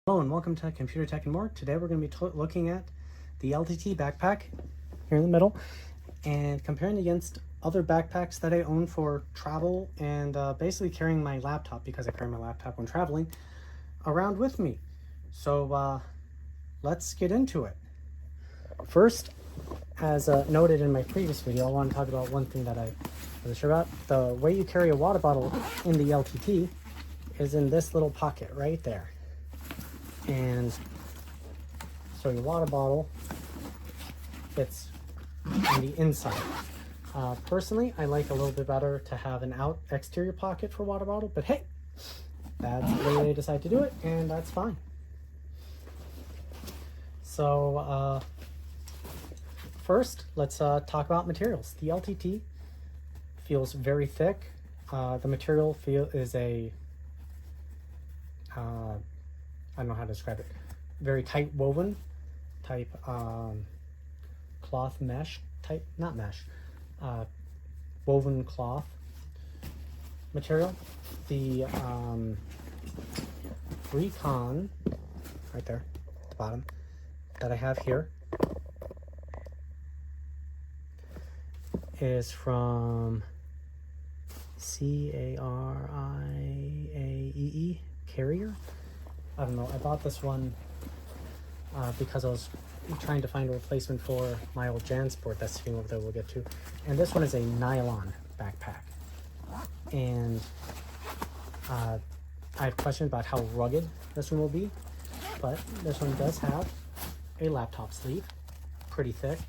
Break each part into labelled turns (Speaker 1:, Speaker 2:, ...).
Speaker 1: Hello and welcome to Computer Tech and More. Today we're going to be looking at the LTT backpack here in the middle and comparing against other backpacks that I own for travel and basically carrying my laptop, because I carry my laptop when traveling, around with me. So let's get into it. First, as noted in my previous video, I want to talk about one thing that I wasn't sure about. The way you carry a water bottle in the LTT is in this little pocket right there. And so your water bottle fits on the inside. Personally, I like a little bit better to have an exterior pocket for water bottle, but hey, that's the way they decide to do it, and that's fine. So first, let's talk about materials. The LTT feels very thick. The material is a I don't know how to describe it. Very tight woven type cloth mesh type, not mesh, woven cloth material. The Recon, right there at the bottom, that I have here is from Carrier. Carrier. I don't know. I bought this one because I was trying to find a replacement for my old Jansport that's sitting over there we'll get to. And this one is a nylon backpack. And I have questions about how rugged this one will be, but this one does have a laptop sleeve, pretty thick,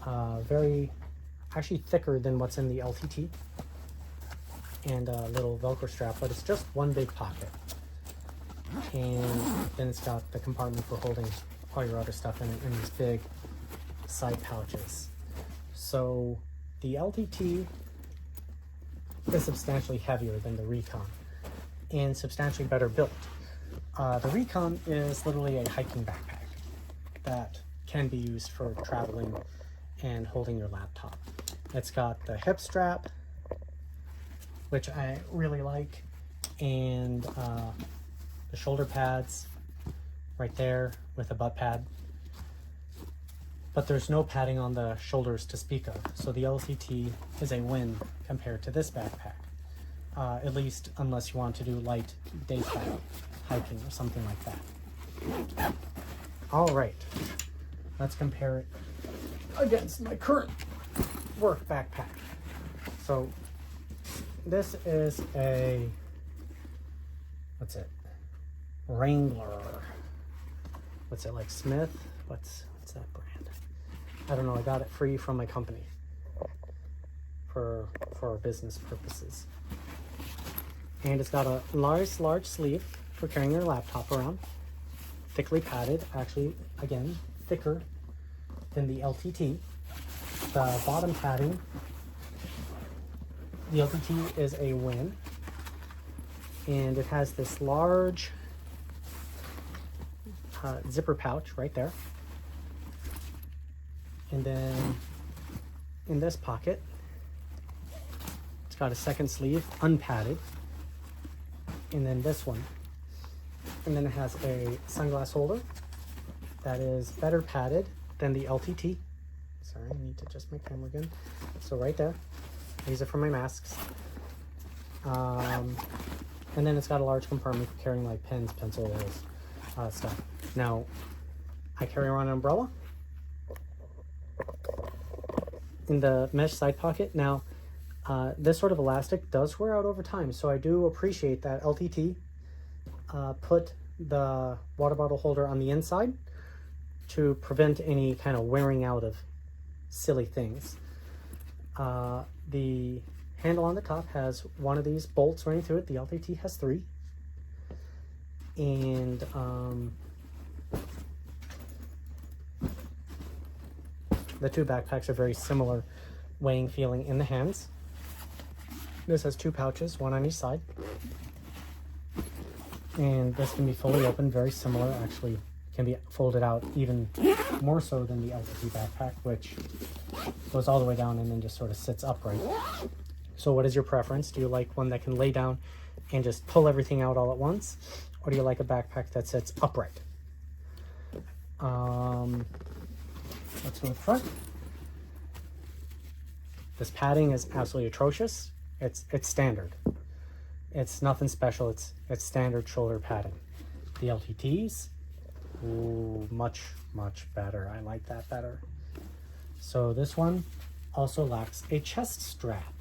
Speaker 1: actually thicker than what's in the LTT, and a little Velcro strap, but it's just one big pocket. And then it's got the compartment for holding all your other stuff in it, and these big side pouches. So the LTT is substantially heavier than the Recon and substantially better built. The Recon is literally a hiking backpack that can be used for traveling and holding your laptop. It's got the hip strap, which I really like, and the shoulder pads right there with a butt pad, but there's no padding on the shoulders to speak of. So the LTT is a win compared to this backpack, at least unless you want to do light daytime hiking or something like that. All right, let's compare it against my current work backpack. So this is a, what's it? Wrangler. What's it, like Smith? What's that brand? I don't know. I got it free from my company for business purposes. And it's got a large sleeve for carrying your laptop around. Thickly padded, actually, again, thicker than the LTT. The bottom padding, the LTT is a win. And it has this large zipper pouch right there. And then in this pocket, it's got a second sleeve, unpadded. And then this one. And then it has a sunglass holder that is better padded than the LTT. Sorry, I need to adjust my camera again. So right there, these are for my masks. And then it's got a large compartment for carrying like pens, pencils, stuff. Now, I carry around an umbrella in the mesh side pocket. Now, this sort of elastic does wear out over time, so I do appreciate that LTT put the water bottle holder on the inside to prevent any kind of wearing out of silly things. The handle on the top has one of these bolts running through it. The LTT has 3. And the two backpacks are very similar weighing feeling in the hands. This has 2 pouches, one on each side. And this can be fully open, very similar. Actually, can be folded out even more so than the LTT backpack, which goes all the way down and then just sort of sits upright. So what is your preference? Do you like one that can lay down and just pull everything out all at once? or do you like a backpack that sits upright? Let's go with front. This padding is absolutely atrocious. It's standard. It's nothing special. It's standard shoulder padding. The LTTs, ooh, much better. I like that better. So this one also lacks a chest strap.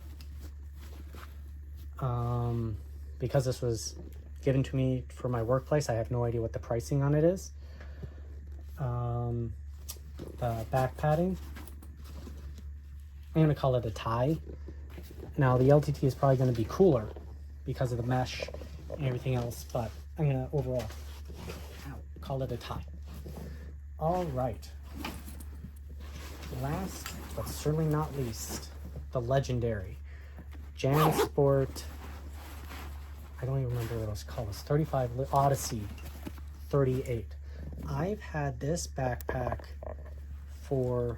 Speaker 1: Because this was given to me for my workplace, I have no idea what the pricing on it is. The back padding, I'm going to call it a tie. Now the LTT is probably going to be cooler because of the mesh and everything else, but I'm going to overall call it a tie. All right. Last, but certainly not least, the legendary Jansport, I don't even remember what it was called. It's 35 Odyssey 38. I've had this backpack for,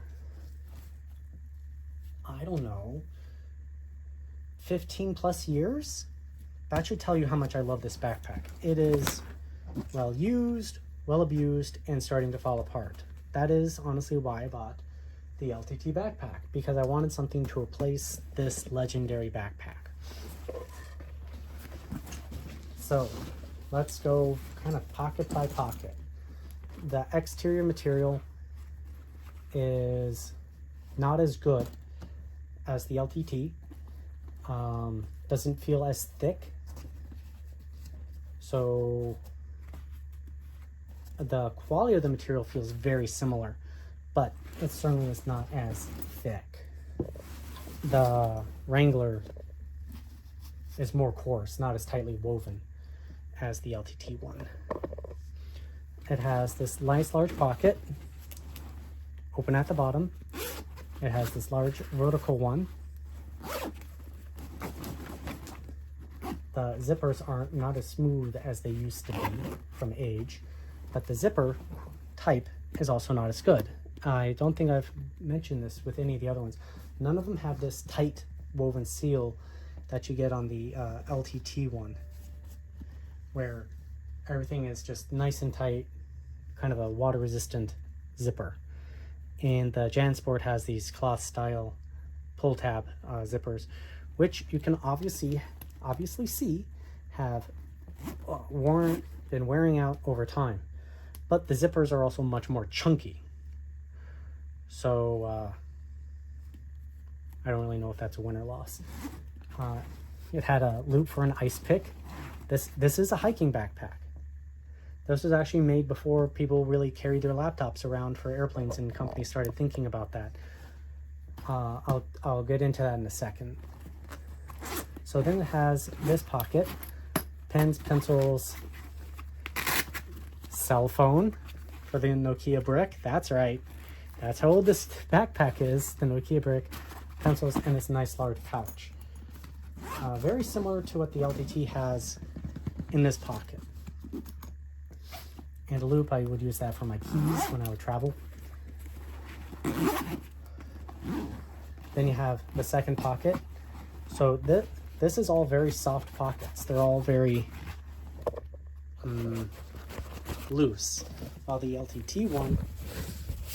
Speaker 1: I don't know, 15 plus years. That should tell you how much I love this backpack. It is well used, well abused, and starting to fall apart. That is honestly why I bought the LTT backpack, because I wanted something to replace this legendary backpack. So let's go kind of pocket by pocket. The exterior material is not as good as the LTT. Doesn't feel as thick. So the quality of the material feels very similar, but it certainly is not as thick. The Wrangler is more coarse, not as tightly woven as the LTT one. It has this nice large pocket, open at the bottom. It has this large vertical one. The zippers are not as smooth as they used to be from age, but the zipper type is also not as good. I don't think I've mentioned this with any of the other ones. None of them have this tight woven seal that you get on the LTT one, where everything is just nice and tight, kind of a water resistant zipper. And the Jansport has these cloth style pull tab zippers, which you can obviously see have been wearing out over time. But the zippers are also much more chunky. So I don't really know if that's a win or loss. It had a loop for an ice pick. This is a hiking backpack. This was actually made before people really carried their laptops around for airplanes, and companies started thinking about that. I'll get into that in a second. So then it has this pocket, pens, pencils, cell phone for the Nokia brick. That's right. That's how old this backpack is, the Nokia brick, pencils, and this nice large pouch. Very similar to what the LTT has in this pocket. And a loop, I would use that for my keys when I would travel. Then you have the second pocket. So this is all very soft pockets. They're all very loose. While the LTT one,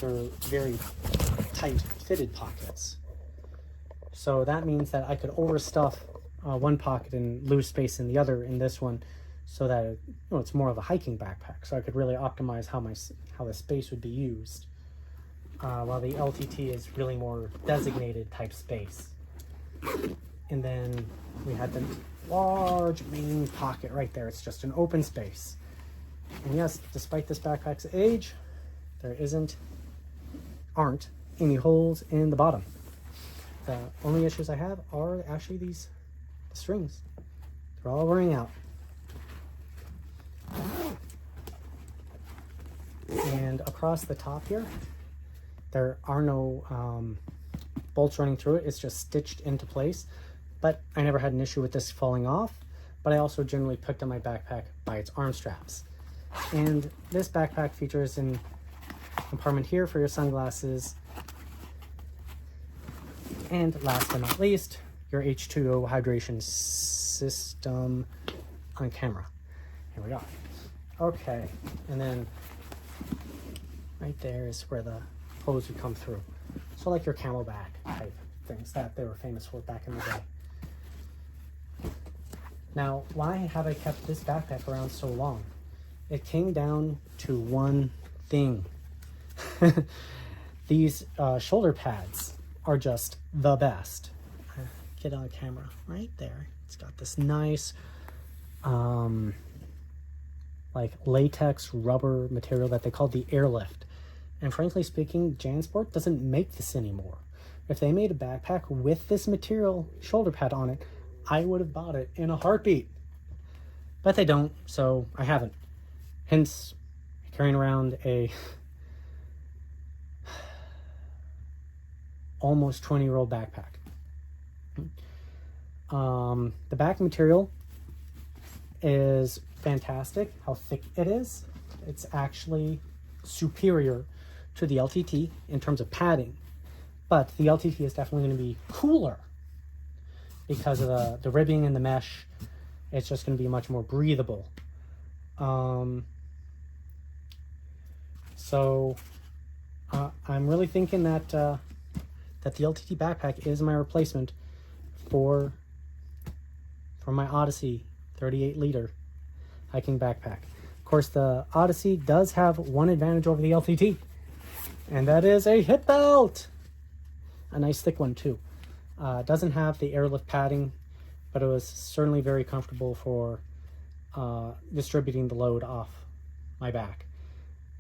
Speaker 1: they're very tight fitted pockets. So that means that I could overstuff one pocket and lose space in the other in this one, so that it's more of a hiking backpack. So I could really optimize how the space would be used. While the LTT is really more designated type space. And then we had the large main pocket right there. It's just an open space. And yes, despite this backpack's age, there aren't any holes in the bottom. The only issues I have are actually the strings. They're all wearing out. And across the top here, there are no bolts running through it. It's just stitched into place. But I never had an issue with this falling off. But I also generally picked up my backpack by its arm straps. And this backpack features a compartment here for your sunglasses. And last but not least, your H2O hydration system on camera. Here we are. Okay, and then right there is where the hose would come through. So like your camelback type things that they were famous for back in the day. Now, why have I kept this backpack around so long? It came down to one thing. These shoulder pads are just the best. Get on camera right there. It's got this nice like latex rubber material that they call the airlift. And frankly speaking, Jansport doesn't make this anymore. If they made a backpack with this material shoulder pad on it, I would have bought it in a heartbeat. But they don't, so I haven't. Hence, carrying around a almost 20-year-old backpack. The back material is fantastic. How thick it is. It's actually superior to the LTT in terms of padding. But the LTT is definitely going to be cooler because of the ribbing and the mesh. It's just going to be much more breathable. So I'm really thinking that that the LTT backpack is my replacement for my Odyssey 38-liter hiking backpack. Of course, the Odyssey does have one advantage over the LTT, and that is a hip belt. A nice thick one too. It doesn't have the airlift padding, but it was certainly very comfortable for distributing the load off my back.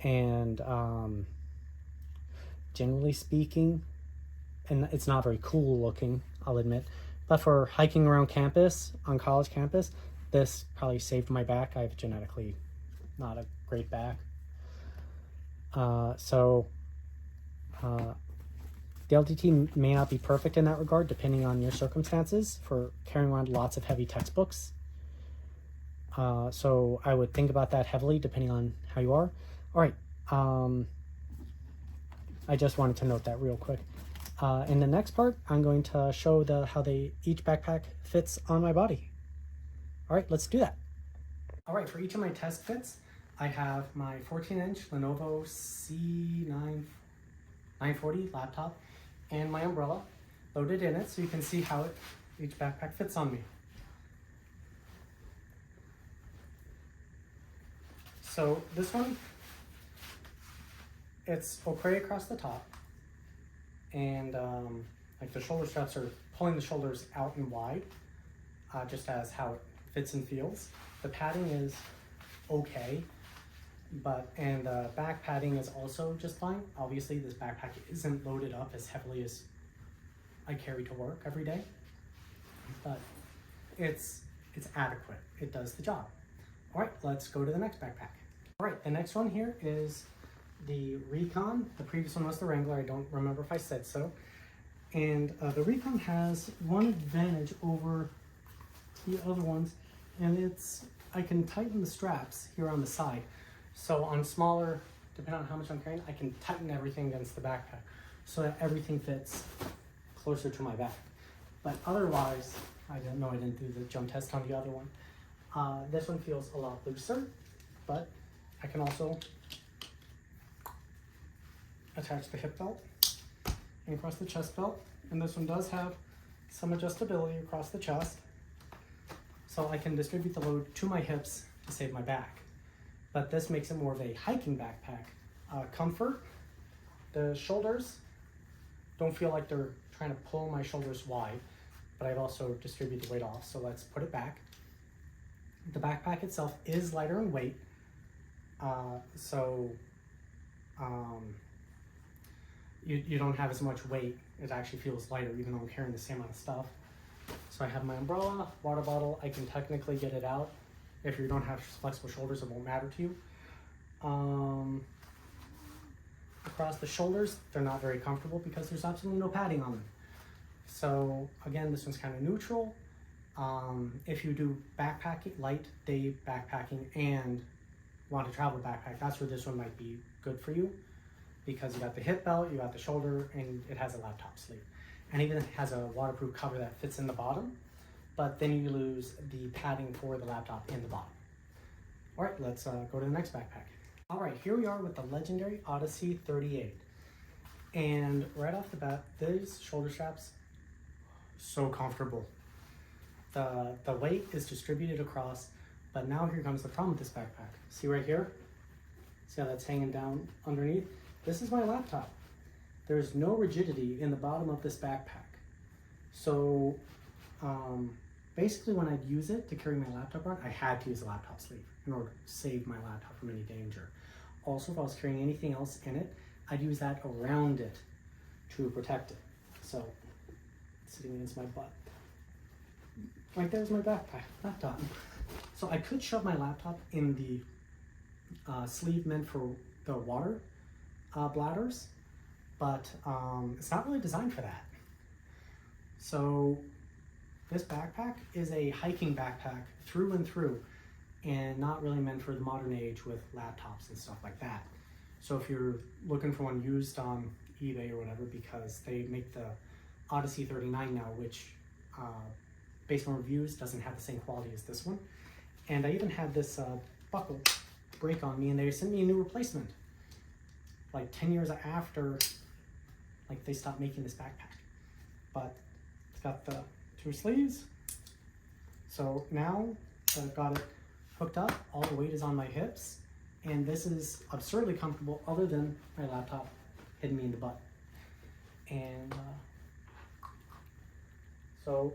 Speaker 1: And generally speaking, and it's not very cool looking, I'll admit, but for hiking around campus, on college campus, this probably saved my back. I have genetically not a great back. The LTT may not be perfect in that regard, depending on your circumstances, for carrying around lots of heavy textbooks. So I would think about that heavily, depending on how you are. All right. I just wanted to note that real quick. In the next part, I'm going to show how each backpack fits on my body. All right, let's do that. All right, for each of my test fits, I have my 14-inch Lenovo C940 laptop and my umbrella loaded in it, so you can see how each backpack fits on me. So this one, it's okay across the top, and like the shoulder straps are pulling the shoulders out and wide, just as how it fits and feels. The padding is okay, and the back padding is also just fine. Obviously, this backpack isn't loaded up as heavily as I carry to work every day, but it's adequate. It does the job. All right, let's go to the next backpack. All right, the next one here is the Recon. The previous one was the Wrangler. I don't remember if I said so. And the Recon has one advantage over the other ones, and I can tighten the straps here on the side. So on smaller, depending on how much I'm carrying, I can tighten everything against the backpack so that everything fits closer to my back. But otherwise, I didn't do the jump test on the other one. This one feels a lot looser, but I can also attach the hip belt and across the chest belt. And this one does have some adjustability across the chest, so I can distribute the load to my hips to save my back. But this makes it more of a hiking backpack. Comfort, the shoulders don't feel like they're trying to pull my shoulders wide, but I've also distributed the weight off, so let's put it back. The backpack itself is lighter in weight, you don't have as much weight. It actually feels lighter, even though I'm carrying the same amount of stuff. So I have my umbrella, water bottle. I can technically get it out. If you don't have flexible shoulders, it won't matter to you. Across the shoulders, they're not very comfortable because there's absolutely no padding on them. So again, this one's kind of neutral. If you do backpacking, light day backpacking, and want to travel backpack, that's where this one might be good for you, because you got the hip belt, you got the shoulder, and it has a laptop sleeve. And even has a waterproof cover that fits in the bottom, but then you lose the padding for the laptop in the bottom. All right, let's go to the next backpack. All right, here we are with the legendary Odyssey 38. And right off the bat, these shoulder straps, so comfortable. The weight is distributed across, but now here comes the problem with this backpack. See right here? See how that's hanging down underneath? This is my laptop. There's no rigidity in the bottom of this backpack. So basically when I'd use it to carry my laptop around, I had to use a laptop sleeve in order to save my laptop from any danger. Also, if I was carrying anything else in it, I'd use that around it to protect it. So, sitting against my butt. Right there's my backpack, laptop. So I could shove my laptop in the sleeve meant for the water bladders, but it's not really designed for that. So this backpack is a hiking backpack through and through, and not really meant for the modern age with laptops and stuff like that. So if you're looking for one used on eBay or whatever, because they make the Odyssey 39 now, which based on reviews doesn't have the same quality as this one. And I even had this buckle break on me, and they sent me a new replacement like 10 years after like they stopped making this backpack. But it's got the 2 sleeves. So now I've got it hooked up, all the weight is on my hips, and this is absurdly comfortable other than my laptop hitting me in the butt. And so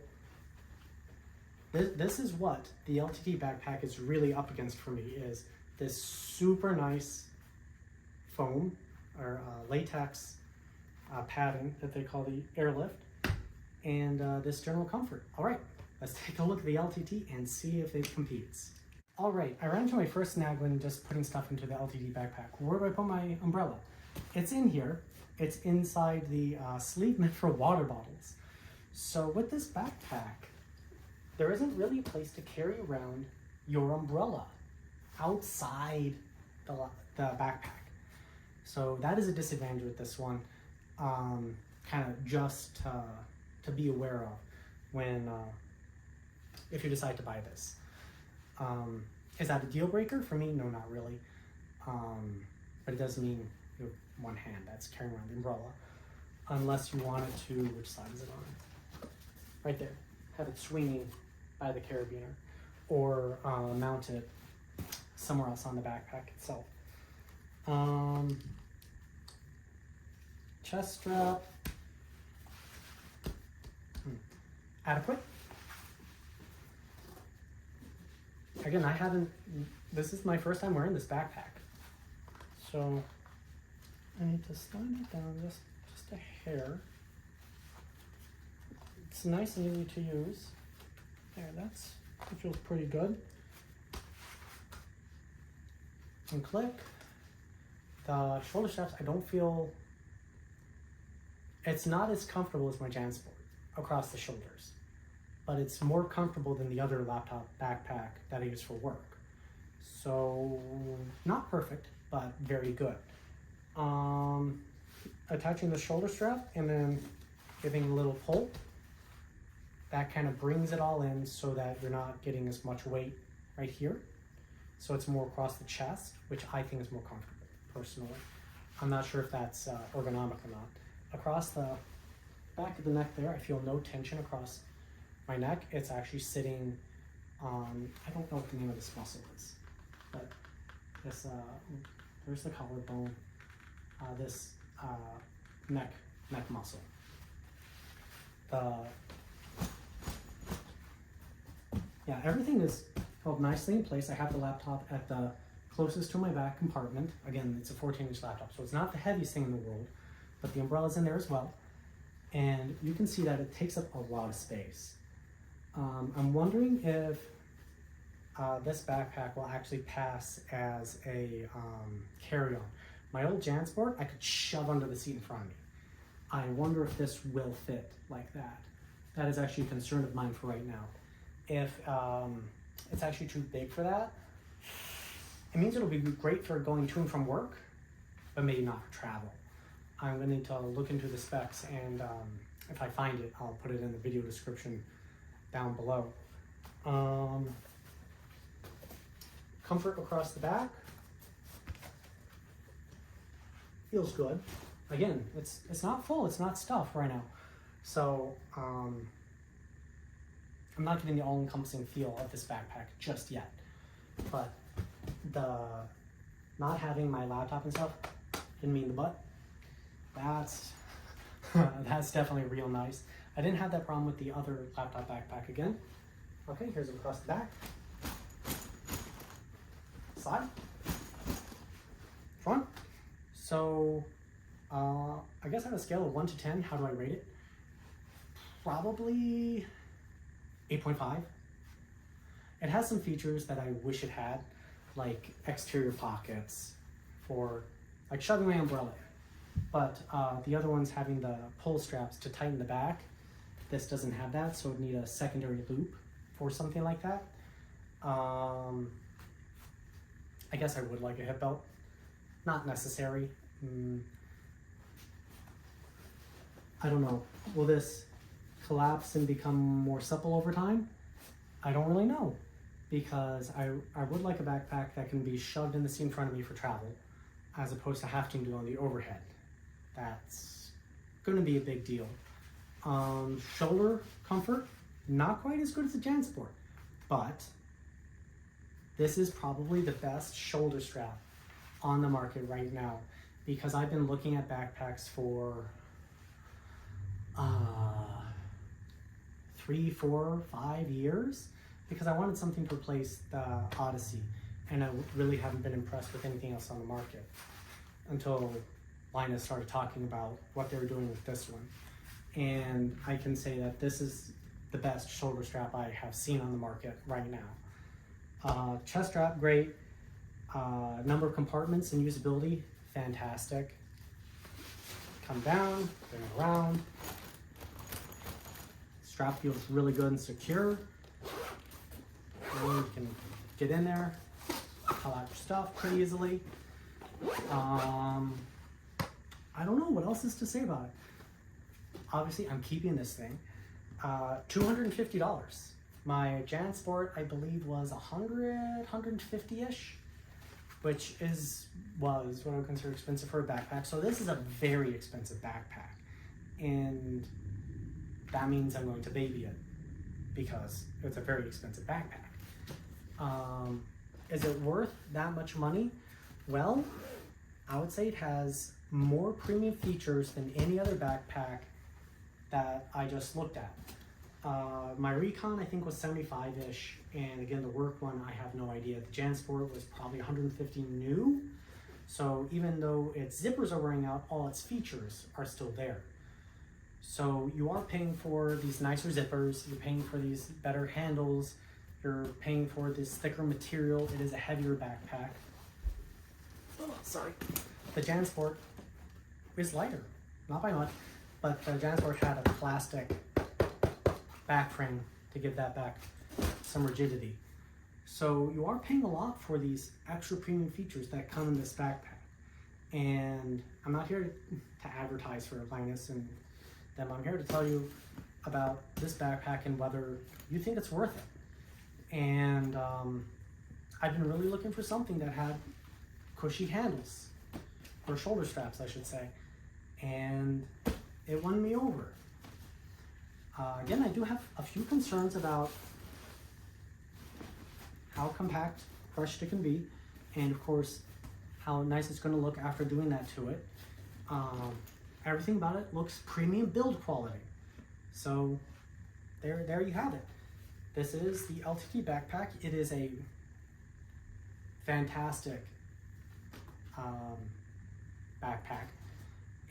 Speaker 1: this is what the LTT backpack is really up against for me, is this super nice foam or latex padding that they call the airlift, and this general comfort. All right, let's take a look at the LTT and see if it competes. All right, I ran into my first snag when just putting stuff into the LTT backpack. Where do I put my umbrella? It's in here. It's inside the sleeve meant for water bottles. So with this backpack, there isn't really a place to carry around your umbrella outside the backpack. So that is a disadvantage with this one. Kind of just to be aware of when, if you decide to buy this. Is that a deal breaker? For me, no, not really. But it does mean you have one hand that's carrying around the umbrella, unless you want it to, which side is it on? Right there. Have it swinging by the carabiner, or mount it somewhere else on the backpack itself. Chest strap. Adequate. Again, this is my first time wearing this backpack. So I need to slide it down just a hair. It's nice and easy to use. There, it feels pretty good. And click. The shoulder straps, I don't feel, it's not as comfortable as my Jansport across the shoulders, but it's more comfortable than the other laptop backpack that I use for work. So not perfect, but very good. Attaching the shoulder strap and then giving a little pull, that kind of brings it all in so that you're not getting as much weight right here. So it's more across the chest, which I think is more comfortable, personally. I'm not sure if that's ergonomic or not. Across the back of the neck there, I feel no tension across my neck. It's actually sitting on, I don't know what the name of this muscle is, but this, there's the collarbone, this neck muscle. Yeah, everything is held nicely in place. I have the laptop at the closest to my back compartment. Again, it's a 14-inch laptop, so it's not the heaviest thing in the world, but the umbrella's in there as well. And you can see that it takes up a lot of space. I'm wondering if this backpack will actually pass as a carry-on. My old Jansport, I could shove under the seat in front of me. I wonder if this will fit like that. That is actually a concern of mine for right now. If it's actually too big for that, it means it'll be great for going to and from work, but maybe not for travel. I'm going to need to look into the specs, and if I find it, I'll put it in the video description down below. Comfort across the back. Feels good. Again, it's not full, it's not stuffed right now. So I'm not getting the all-encompassing feel of this backpack just yet. But the not having my laptop and stuff didn't mean the butt. That's that's definitely real nice. I didn't have that problem with the other laptop backpack again. Okay, here's across the back. Side. Front. So, I guess on a scale of 1 to 10, how do I rate it? Probably 8.5. It has some features that I wish it had, like exterior pockets for like shoving my umbrella. But the other one's having the pull straps to tighten the back. This doesn't have that, so it would need a secondary loop for something like that. I guess I would like a hip belt. Not necessary. I don't know. Will this collapse and become more supple over time? I don't really know, because I would like a backpack that can be shoved in the seat in front of me for travel, as opposed to having to do on the overhead. That's going to be a big deal. Shoulder comfort, not quite as good as the Jansport, but this is probably the best shoulder strap on the market right now, because I've been looking at backpacks for 3, 4, 5 years, because I wanted something to replace the Odyssey, and I really haven't been impressed with anything else on the market until Linus started talking about what they were doing with this one. And I can say that this is the best shoulder strap I have seen on the market right now. Chest strap, great. Number of compartments and usability, fantastic. Come down, bring it around. Strap feels really good and secure. And you can get in there, pull out your stuff pretty easily. I don't know what else is to say about it. Obviously, I'm keeping this thing. $250. My Jansport, I believe, was 100, 150-ish, which was what I would consider expensive for a backpack. So this is a very expensive backpack, and that means I'm going to baby it because it's a very expensive backpack. Is it worth that much money? Well, I would say it has more premium features than any other backpack that I just looked at. My Recon, I think, was 75-ish, and again, the work one, I have no idea. The Jansport was probably 150 new, so even though its zippers are wearing out, all its features are still there. So you are paying for these nicer zippers, you're paying for these better handles, you're paying for this thicker material. It is a heavier backpack. Oh, sorry. The Jansport is lighter, not by much, but the Jansport had a plastic back frame to give that back some rigidity. So you are paying a lot for these extra premium features that come in this backpack. And I'm not here to advertise for Linus and them. I'm here to tell you about this backpack and whether you think it's worth it. And I've been really looking for something that had cushy handles, or shoulder straps, I should say. And it won me over. Again, I do have a few concerns about how compact, crushed it can be, and of course, how nice it's going to look after doing that to it. Everything about it looks premium build quality. So there you have it. This is the LTT Backpack. It is a fantastic backpack,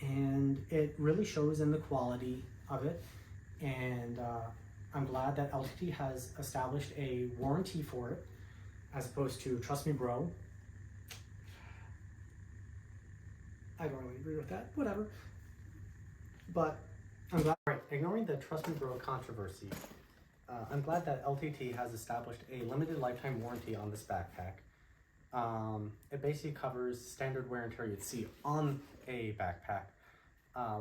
Speaker 1: and it really shows in the quality of it. And I'm glad that LTT has established a warranty for it, as opposed to trust me bro. I don't really agree with that, whatever. But I'm glad, right, ignoring the trust me bro controversy, I'm glad that LTT has established a limited lifetime warranty on this backpack. It basically covers standard wear and tear you'd see on a backpack.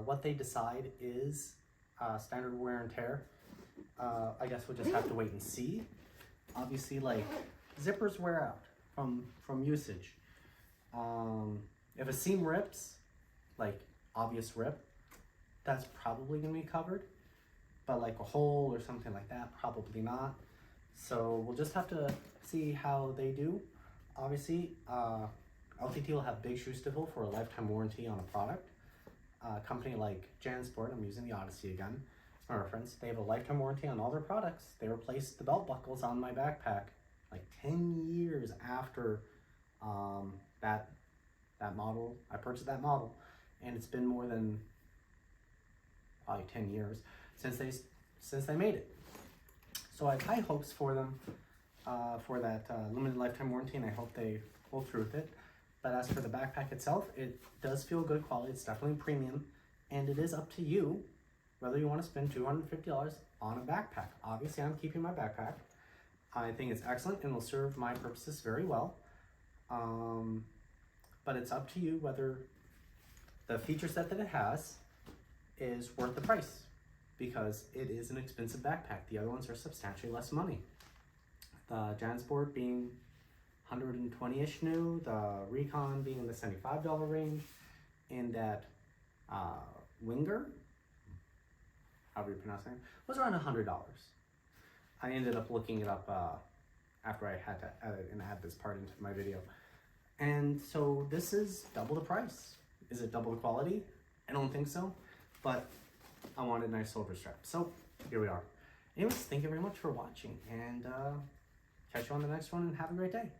Speaker 1: What they decide is standard wear and tear. I guess we'll just have to wait and see. Obviously, like, zippers wear out from usage. If a seam rips, like obvious rip, that's probably gonna be covered. But like a hole or something like that, probably not. So we'll just have to see how they do. Obviously, LTT will have big shoes to fill for a lifetime warranty on a product. A company like Jansport, I'm using the Odyssey again, it's my reference, they have a lifetime warranty on all their products. They replaced the belt buckles on my backpack like 10 years after that model. I purchased that model, and it's been more than probably 10 years since they made it. So I have high hopes for them for that limited lifetime warranty, and I hope they pull through with it. But as for the backpack itself, it does feel good quality. It's definitely premium, and it is up to you whether you want to spend $250 on a backpack. Obviously, I'm keeping my backpack. I think it's excellent and will serve my purposes very well. But it's up to you whether the feature set that it has is worth the price, because it is an expensive backpack. The other ones are substantially less money. The Jansport being 120-ish new, the Recon being in the $75 range, and that Wenger, however you pronounce it, was around $100. I ended up looking it up after I had to edit and add this part into my video. And so this is double the price. Is it double the quality? I don't think so, but I wanted a nice shoulder strap. So here we are. Anyways, thank you very much for watching, and catch you on the next one, and have a great day.